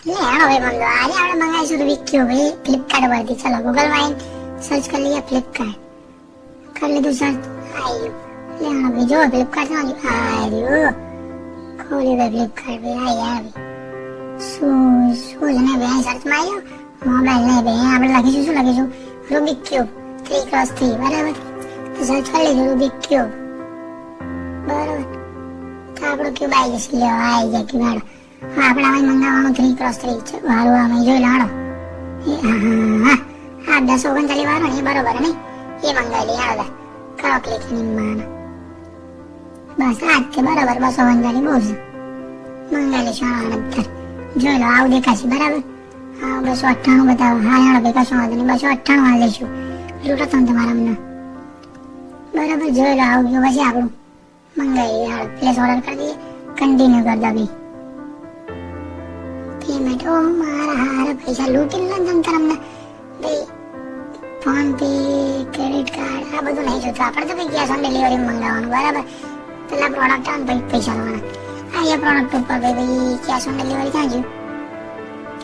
લે હવે મંગો આજે આપણે મંગાઈશું રૂબિક ક્યુબ એ ફ્લિપકાર્ટ પરથી. ચલો ગૂગલ માં સર્ચ કરી લઈએ ફ્લિપકાર્ટ. કરી લીધું સર્ચ. આવ્યું. લે હવે જો ફ્લિપકાર્ટ માં આવ્યું. ખોલી દે ફ્લિપકાર્ટ ભાઈ. આવી શું ને ભાઈ સર્ચ માં આવ્યો. મોબાઈલ નહીં ભાઈ આપણે લખીશું. શું લખીશું? રૂબિક ક્યુબ 3x3 બરાબર. તો સર્ચ કરી લીધું રૂબિક ક્યુબ બરાબર. તો આપણું ક્યુબ આવી જશે. લે આવી જાય ક્યુબ. આપણે આમાં મંગાવવાનું 3x3 છે. વાળું અમે જોઈ લાડો. હા 1039 વાળો ને બરોબર નહીં એ મંગાવી લઈએ. હાલો કરો ક્લિક નિમ્માનો. બસ આજ કે બરાબર 239 બહુ છે. મંગાવી લઈશું અંદર. જોઈ લો આવું દેખાશે બરાબર. હા 298 બતાવો. હા યાર ભાઈ કશું વાંધો નહીં 298 વાળ લઈશું. લૂટો તમે તમારા અમને બરાબર. જોઈ લો આવું ગયું. પછી આપણું મંગાવી હાલ પ્લેસ ઓર્ડર કરી દઈએ. કન્ટિન્યુ કરી દો ભાઈ. પેમેન્ટ ઓ મારા હારા પૈસા લૂટી લે તમ તમને ભાઈ. ફોન પે ક્રેડિટ કાર્ડ આ બધું નહીં જોતું. આપણે તો ભાઈ કેશ ઓન ડિલિવરી મંગાવવાનું બરાબર. પેલા પ્રોડક્ટ આવે ભાઈ પૈસા લેવાના. આ એ પ્રોડક્ટ ઉપર ભાઈ કેશ ઓન ડિલિવરી ક્યાં ગયું?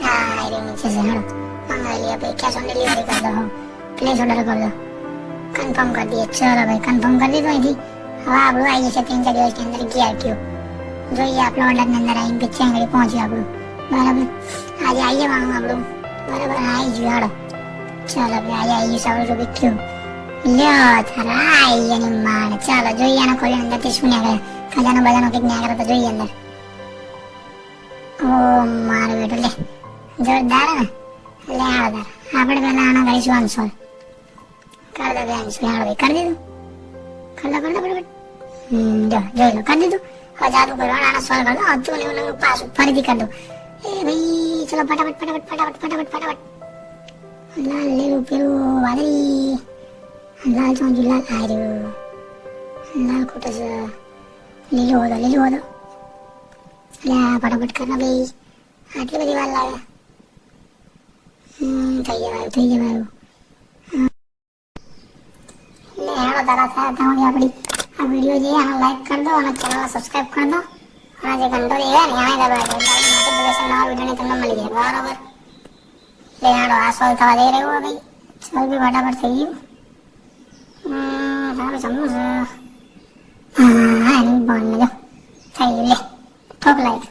હા એ નીચે છે. હાલો મંગાવી લઈએ ભાઈ. કેશ ઓન ડિલિવરી કરી દો. પ્લેસ ઓર્ડર કરી દો. કન્ફર્મ કરી દઈએ. ચલો ભાઈ કન્ફર્મ કરી દીધું અહીંથી. હવે આપણું આવી જશે 3-4 દિવસની અંદર ગિયર ક્યુબ. જોઈએ આપણો ઓર્ડરની અંદર આવીને કે ક્યાં આગળ પહોંચ્યું આપણું બરાબર. આજે આવી જવાનું આપણું બરાબર. આવી ગયું હાલો. ચલો ભાઈ આજે આવી ગયું આપણું રૂબિક ક્યુબ. લ્યો તારા આવી એની માણ. ચાલો જોઈએ આને ખોલીને અંદરથી શું નીકળે. ખજાનો બજાનો કંઈક નીકળે તો જોઈએ અંદર. ઓ મારું બેટું લે જોરદાર ને. લે હાલો તાર આપણે પહેલા આના કરીશું અનસોલ. કરી દો ભાઈ અનસોલ. હાલો ભાઈ કરી દીધું. કરી દો બરાબર. જો જોઈ લો કરી દીધું. હવે જાદુ કરવાનું આના સોલ્વ કરી દો. હતું ને એવું પાછું ફરીથી કરી દો. એ ભાઈ ચલો ફટાફટ. લાલ લીલું પેલું વાદળી. લાલ ચોંજુ લાલ આર્યું. લાલ ખોટો છે. લીલું હતો. એટલે ફટાફટ કરના ભાઈ. આટલી બધી વાર લાગે. થઈ જવાયું. લે હેડો તારા થયા ત્યાં આપણી આ વિડીયો જે આને લાઈક કરી દો અને ચેનલને સબસ્ક્રાઇબ કરી દો. અને જે ઘંટો દેખાય ને આને દબાવી દો. નોટિફિકેશન નવા વિડીયોની તમને મળી જાય બરાબર. લે હેડો આ સોલ્વ થવા દઈ રહ્યું ભાઈ. સોલ્વ બી ફટાફટ થઈ ગયું. સારું સમજવું છે. હા એની બોન જો થઈ ગયું. લે ઠોક લાઈક.